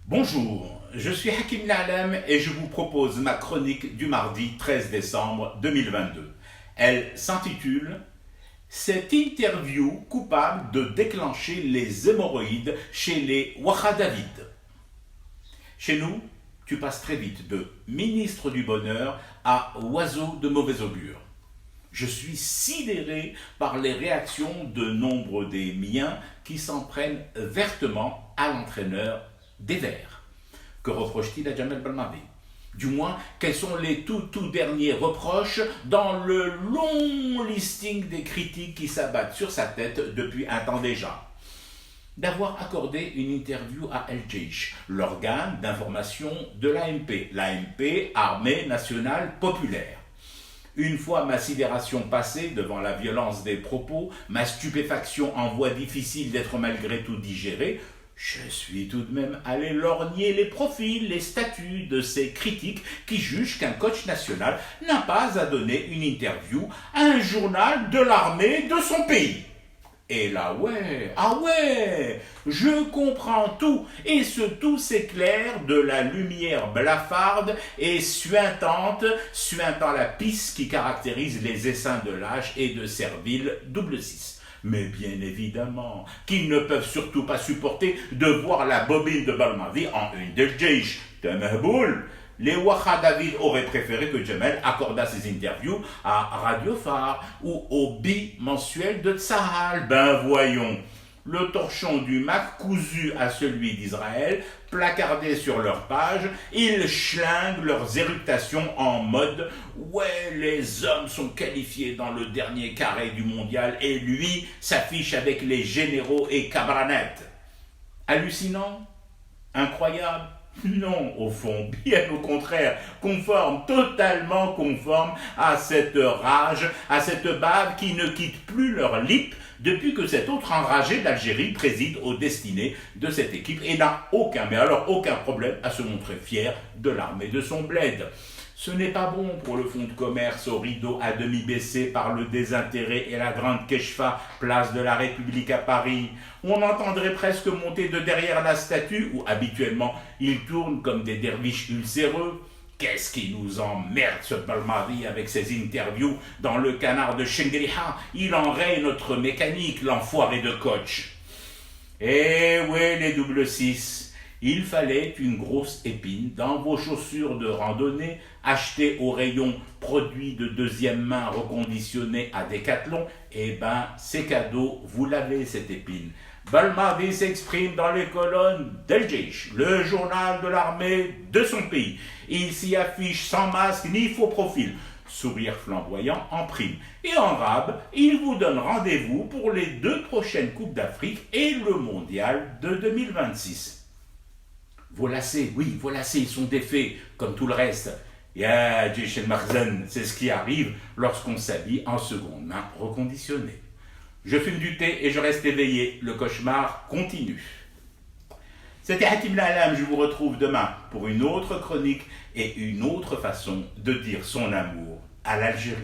Bonjour, je suis Hakim Na'alam et je vous propose ma chronique du mardi 13 décembre 2022. Elle s'intitule Cette interview coupable de déclencher les hémorroïdes chez les Wahadavides. Chez nous, tu passes très vite de ministre du bonheur à oiseau de mauvaise augure. Je suis sidéré par les réactions de nombre des miens qui s'en prennent vertement à l'entraîneur des Verts. Que reproche-t-il à Jamel Belmadi? Du moins, quels sont les tout derniers reproches dans le long listing des critiques qui s'abattent sur sa tête depuis un temps déjà? D'avoir accordé une interview à El Jeish, l'organe d'information de l'ANP, Armée nationale populaire. Une fois ma sidération passée devant la violence des propos, ma stupéfaction en voie difficile d'être malgré tout digérée, je suis tout de même allé lorgner les profils, les statuts de ces critiques qui jugent qu'un coach national n'a pas à donner une interview à un journal de l'armée de son pays. Et là, je comprends tout, et ce tout s'éclaire de la lumière blafarde et suintant la pisse qui caractérise les essaims de lâche et de servile double 6. Mais bien évidemment, qu'ils ne peuvent surtout pas supporter de voir la bobine de Belmadi en une del Jeish. Temehboul. Les Wahadavides auraient préféré que Jamel accordât ses interviews à Radio Phare ou au bimensuel de Tzahal. Ben voyons, le torchon du Mac cousu à celui d'Israël, placardé sur leur page, ils schlinguent leurs éructations en mode « Ouais, les hommes sont qualifiés dans le dernier carré du mondial et lui s'affiche avec les généraux et cabranettes. » Hallucinant? Incroyable? Non, au fond, bien au contraire, totalement conforme à cette rage, à cette bave qui ne quitte plus leur lip depuis que cet autre enragé d'Algérie préside aux destinées de cette équipe et n'a aucun problème à se montrer fier de l'armée de son bled. Ce n'est pas bon pour le fonds de commerce au rideau à demi baissé par le désintérêt et la grande Keshfa, place de la République à Paris. On entendrait presque monter de derrière la statue où habituellement ils tournent comme des derviches ulcéreux. Qu'est-ce qui nous emmerde ce Belmadi avec ses interviews dans le canard de Shengriha? Il enraye notre mécanique, l'enfoiré de coach. Eh ouais, les double 6. Il fallait une grosse épine dans vos chaussures de randonnée achetées au rayon produits de deuxième main reconditionnés à Decathlon. Eh ben, c'est cadeau, vous l'avez cette épine. Belmadi s'exprime dans les colonnes d'El Jeish, le journal de l'armée de son pays. Il s'y affiche sans masque ni faux profil. Sourire flamboyant en prime. Et en rab, il vous donne rendez-vous pour les 2 prochaines Coupes d'Afrique et le Mondial de 2026. Vos lacets, ils sont défaits, comme tout le reste. Ya, Jeish el-Makhzen, c'est ce qui arrive lorsqu'on s'habille en seconde main reconditionnée. Je fume du thé et je reste éveillé. Le cauchemar continue. C'était Hakim Na'alam, je vous retrouve demain pour une autre chronique et une autre façon de dire son amour à l'Algérie.